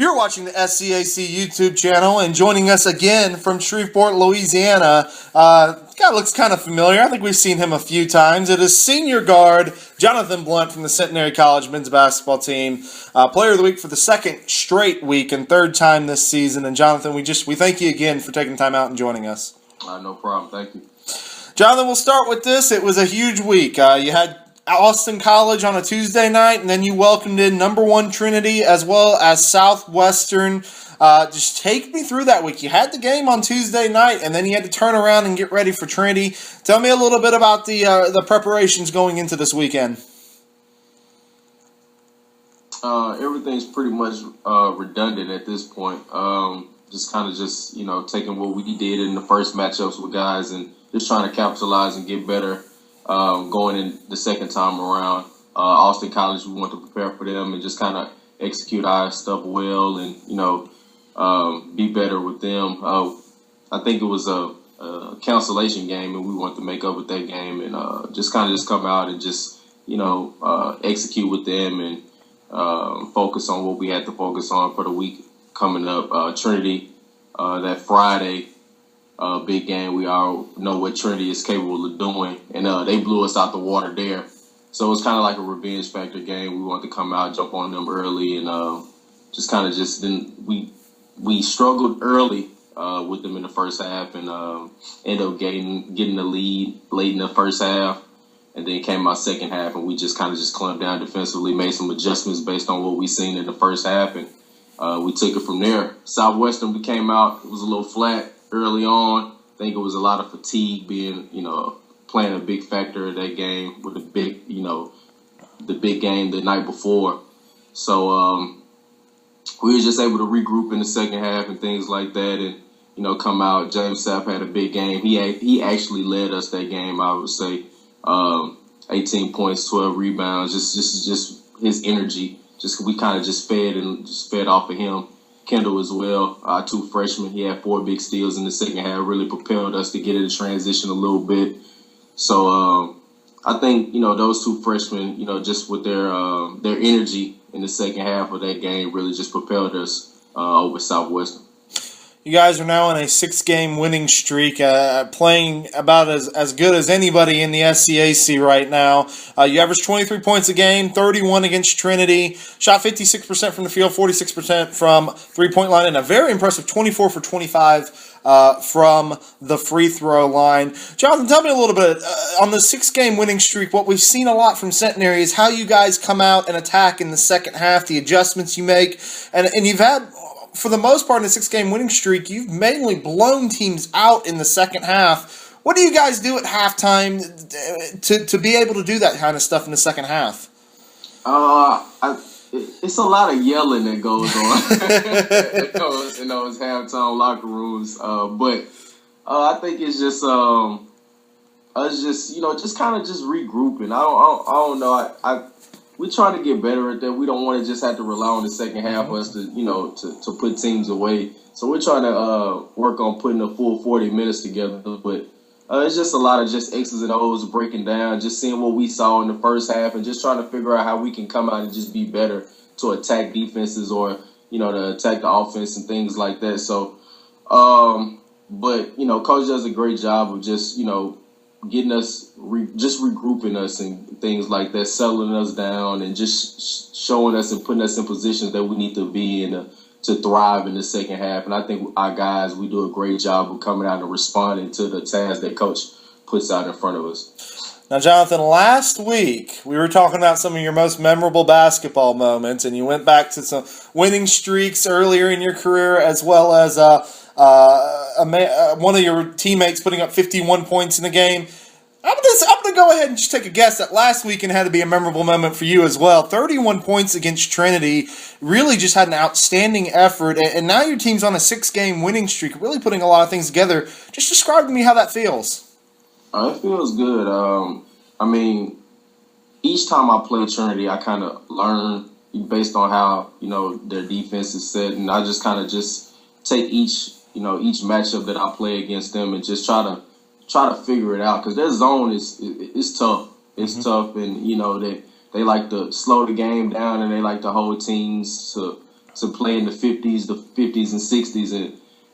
You're watching the SCAC YouTube channel, and joining us again from Shreveport, Louisiana. Guy looks kind of familiar. I think we've seen him a few times. It is senior guard Jonathan Blount from the Centenary College men's basketball team. Player of the week for the second straight week and third time this season. And Jonathan, we thank you again for taking time out and joining us. No problem. Thank you. Jonathan, we'll start with this. It was a huge week. You had Austin College on a Tuesday night, and then you welcomed in number 1 Trinity as well as Southwestern. Just take me through that week. You had the game on Tuesday night, and then you had to turn around and get ready for Trinity. Tell me a little bit about the preparations going into this weekend. Everything's pretty much redundant at this point. Just taking what we did in the first matchups with guys and just trying to capitalize and get better. Going in the second time around, Austin College, we want to prepare for them and just kind of execute our stuff well and, be better with them. I think it was a cancellation game, and we want to make up with that game and just come out and just, execute with them and focus on what we had to focus on for the week coming up. Trinity, that Friday. Big game. We all know what Trinity is capable of doing, and they blew us out the water there. So it's kind of like a revenge factor game. We wanted to come out, jump on them early, and we struggled early with them in the first half, and ended up getting the lead late in the first half, and then came out second half, and we just clamped down defensively, made some adjustments based on what we seen in the first half, and we took it from there. Southwestern, we came out, it was a little flat early on. I think it was a lot of fatigue being, playing a big factor of that game with the big game the night before. So we were just able to regroup in the second half and things like that, and come out. James Sapp had a big game. He actually led us that game. I would say 18 points, 12 rebounds. Just his energy. We kind of just fed off of him. Kendall as well, 2 freshmen. He had 4 big steals in the second half, really propelled us to get into transition a little bit. So I think, those 2 freshmen, just with their energy in the second half of that game really just propelled us over Southwestern. You guys are now in a 6-game winning streak, playing about as good as anybody in the SCAC right now. You average 23 points a game, 31 against Trinity, shot 56% from the field, 46% from three-point line, and a very impressive 24 for 25 from the free throw line. Jonathan, tell me a little bit, on the 6-game winning streak, what we've seen a lot from Centenary is how you guys come out and attack in the second half, the adjustments you make, and you've had, for the most part in the 6-game winning streak, you've mainly blown teams out in the second half. What do you guys do at halftime to be able to do that kind of stuff in the second half? It's a lot of yelling that goes on in those halftime locker rooms. But I think it's just regrouping. I don't know. We're trying to get better at that. We don't want to just have to rely on the second half for us to put teams away. So we're trying to work on putting a full 40 minutes together. But it's just a lot of just X's and O's breaking down, just seeing what we saw in the first half and just trying to figure out how we can come out and just be better to attack defenses or, to attack the offense and things like that. So, but Coach does a great job of just, getting us, just regrouping us and things like that, settling us down and just showing us and putting us in positions that we need to be in to thrive in the second half. And I think our guys, we do a great job of coming out and responding to the tasks that Coach puts out in front of us. Now, Jonathan, last week we were talking about some of your most memorable basketball moments, and you went back to some winning streaks earlier in your career as well as one of your teammates putting up 51 points in the game. I'm going to go ahead and just take a guess that last weekend had to be a memorable moment for you as well. 31 points against Trinity, really just had an outstanding effort, and now your team's on a 6-game winning streak, really putting a lot of things together. Just describe to me how that feels. It feels good. Each time I play Trinity, I kind of learn based on how, their defense is set, and I just kind of take each matchup that I play against them and just try to figure it out, because their zone is tough. It's tough, and they like to slow the game down, and they like to hold teams to to play in the 50s and 60s,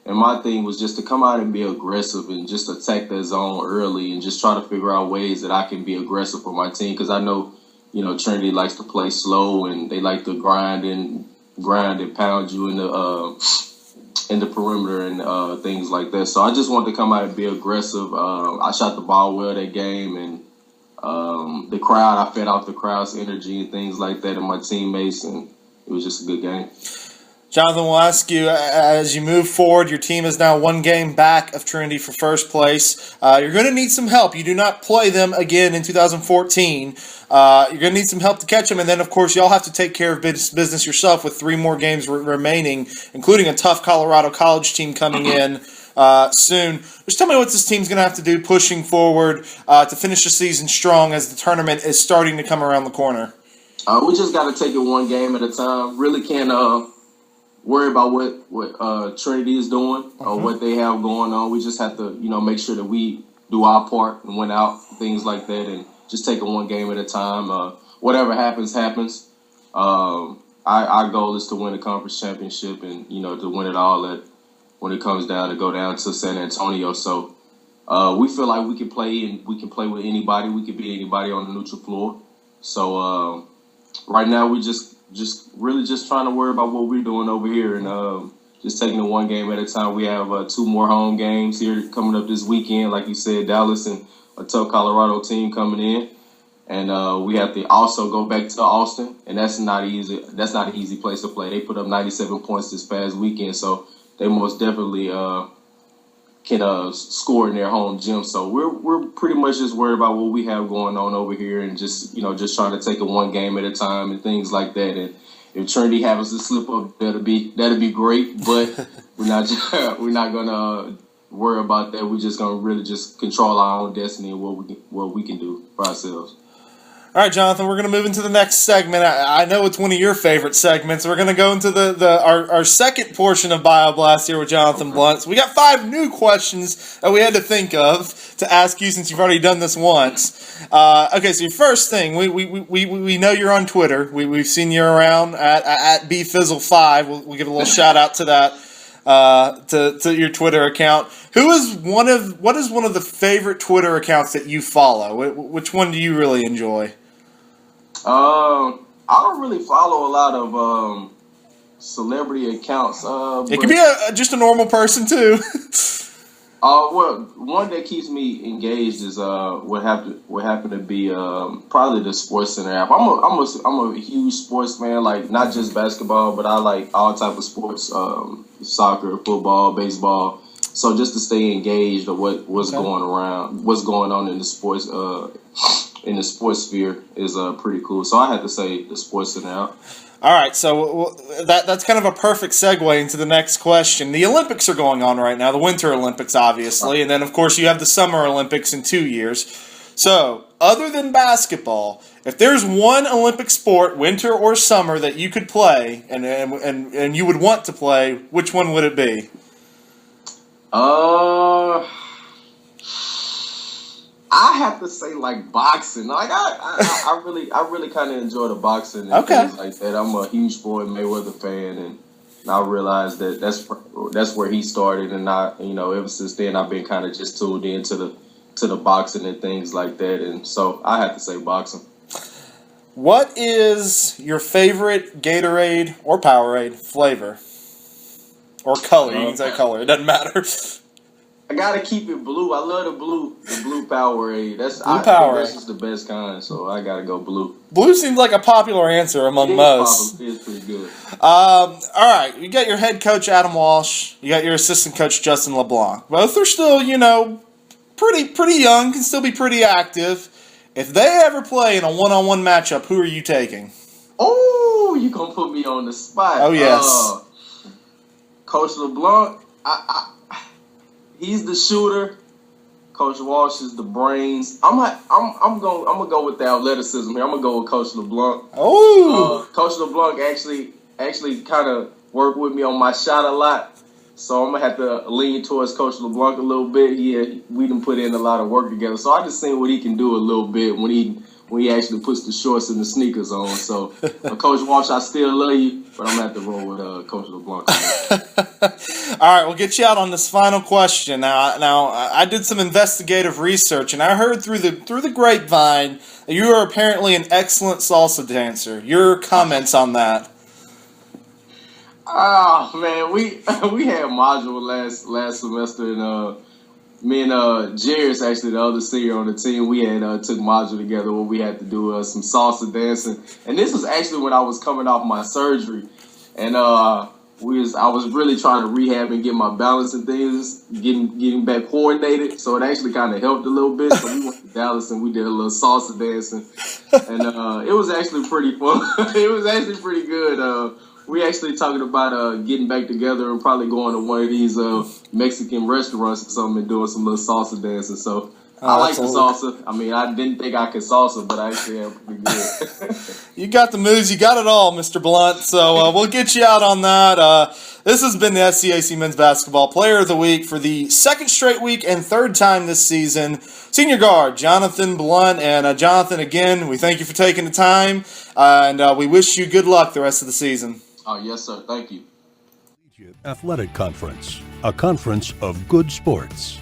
and my thing was just to come out and be aggressive and just attack that zone early and just try to figure out ways that I can be aggressive for my team, because I know, Trinity likes to play slow and they like to grind and pound you in the perimeter and things like that. So I just wanted to come out and be aggressive. I shot the ball well that game, and the crowd, I fed off the crowd's energy and things like that, and my teammates, and it was just a good game. Jonathan, we'll ask you, as you move forward, your team is now one game back of Trinity for first place. You're going to need some help. You do not play them again in 2014. You're going to need some help to catch them. And then, of course, y'all have to take care of business yourself with 3 more games remaining, including a tough Colorado College team coming in soon. Just tell me what this team's going to have to do pushing forward to finish the season strong as the tournament is starting to come around the corner. We just got to take it one game at a time. Really can't worry about what Trinity is doing or what they have going on. We just have to, make sure that we do our part and win out, things like that, and just take it one game at a time. Whatever happens, happens. Our goal is to win the conference championship and, to win it all when it comes down to go down to San Antonio. So we feel like we can play, and we can play with anybody. We can beat anybody on the neutral floor. So right now we just really trying to worry about what we're doing over here, and just taking it one game at a time. We have 2 more home games here coming up this weekend. Like you said, Dallas and a tough Colorado team coming in. And we have to also go back to Austin, and that's not easy. That's not an easy place to play. They put up 97 points this past weekend, so they most definitely can score in their home gym. So we're pretty much just worried about what we have going on over here, and just trying to take it one game at a time and things like that. And if Trinity happens to slip up, that'd be great. But we're not gonna worry about that. We're just gonna really just control our own destiny and what we can do for ourselves. All right, Jonathan, we're going to move into the next segment. I know it's one of your favorite segments. We're going to go into our second portion of BioBlast here with Jonathan Blount. So we got 5 new questions that we had to think of to ask you since you've already done this once. Okay, so your first thing, we know you're on Twitter. We've seen you around at BFizzle5. We'll give a little shout out to that. To your Twitter account. What is one of the favorite Twitter accounts that you follow? Which one do you really enjoy? I don't really follow a lot of celebrity accounts. It could be just a normal person too. Well, one that keeps me engaged is what happened to be probably the Sports Center app. I'm a huge sports fan, like not just basketball, but I like all type of sports, soccer, football, baseball. So just to stay engaged of what's going on in the sports sphere is pretty cool. So I had to say the Sports Center app. All right, so that's kind of a perfect segue into the next question. The Olympics are going on right now, the Winter Olympics, obviously, and then, of course, you have the Summer Olympics in 2 years. So, other than basketball, if there's one Olympic sport, winter or summer, that you could play and you would want to play, which one would it be? I have to say like boxing. Like I really kind of enjoy the boxing and things like that. I'm a huge Floyd Mayweather fan, and I realized that that's where he started, and ever since then I've been kind of just tuned into the boxing and things like that, and so I have to say boxing. What is your favorite Gatorade or Powerade flavor or color? You can say color; it doesn't matter. I gotta keep it blue. I love the blue Powerade. That's just the best kind. So I gotta go blue. Blue seems like a popular answer among most. It's pretty good. All right, you got your head coach Adam Walsh. You got your assistant coach Justin LeBlanc. Both are still, pretty young. Can still be pretty active. If they ever play in a one-on-one matchup, who are you taking? Oh, you gonna put me on the spot? Oh yes. Coach LeBlanc. He's the shooter. Coach Walsh is the brains. I'm gonna go with the athleticism here. I'm gonna go with Coach LeBlanc. Oh. Coach LeBlanc actually kind of worked with me on my shot a lot, so I'm gonna have to lean towards Coach LeBlanc a little bit. Yeah, we done put in a lot of work together, so I just seen what he can do a little bit when when he actually puts the shorts and the sneakers on. So, Coach Walsh, I still love you, but I'm going to have to roll with Coach LeBlanc. All right, we'll get you out on this final question. Now, I did some investigative research, and I heard through the grapevine that you are apparently an excellent salsa dancer. Your comments on that? Oh man, we had module last semester, and me and Jairus, actually the other senior on the team, we had took module together where we had to do some salsa dancing, and this was actually when I was coming off my surgery, and I was really trying to rehab and get my balance and things, getting back coordinated. So it actually kind of helped a little bit. So we went to Dallas and we did a little salsa dancing, and it was actually pretty fun. It was actually pretty good. We actually talking about getting back together and probably going to one of these Mexican restaurants or something and doing some little salsa dancing. So I like the salsa. I mean, I didn't think I could salsa, but I actually am pretty good. You got the moves. You got it all, Mr. Blount. So we'll get you out on that. This has been the SCAC Men's Basketball Player of the Week for the second straight week and third time this season. Senior guard Jonathan Blount. And Jonathan, again, we thank you for taking the time, and we wish you good luck the rest of the season. Oh, yes, sir. Thank you. Athletic Conference, a conference of good sports.